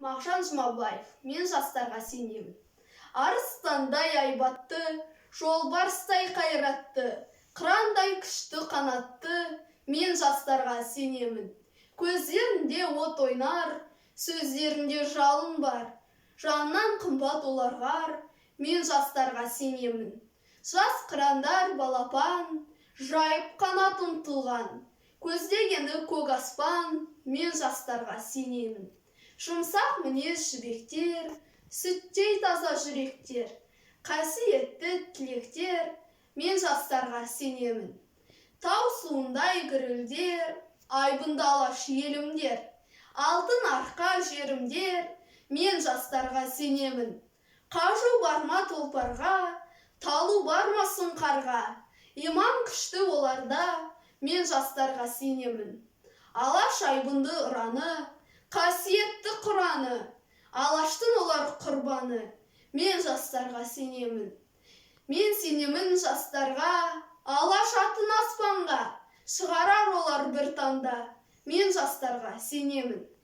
Мағжан Жұмабаев, мен жастарға сенемін. Арыстандай айбатты, жолбарыстай қайратты, қырандай күшті қанатты, мен жастарға сенемін. Көздерінде от ойнар, сөздерінде жалын бар, жаннан қымбат оларға, мен жастарға сенемін. Жас қырандар балапан, жайып қанат ұмтылған, көздегені көк аспан, мен жастарға сенемін. Жұмсақ мінез жібектер, сүттей таза жүректер, қасиетті тілектер, мен жастарға сенемін. Тау суындай гүрілдер, айбынды алаш елімдер, алтын арқа жерімдер, мен жастарға сенемін. Қажу барма тұлпарға, талу барма сұңқарға, иман күшті оларда, мен жастарға сенемін. Алаш айбынды ұраны, қасиетті құраны, алаштың олар құрбаны, мен жастарға сенемін. Мен сенемін жастарға, алаш атын аспанға, шығарар олар бір таңда, мен жастарға сенемін.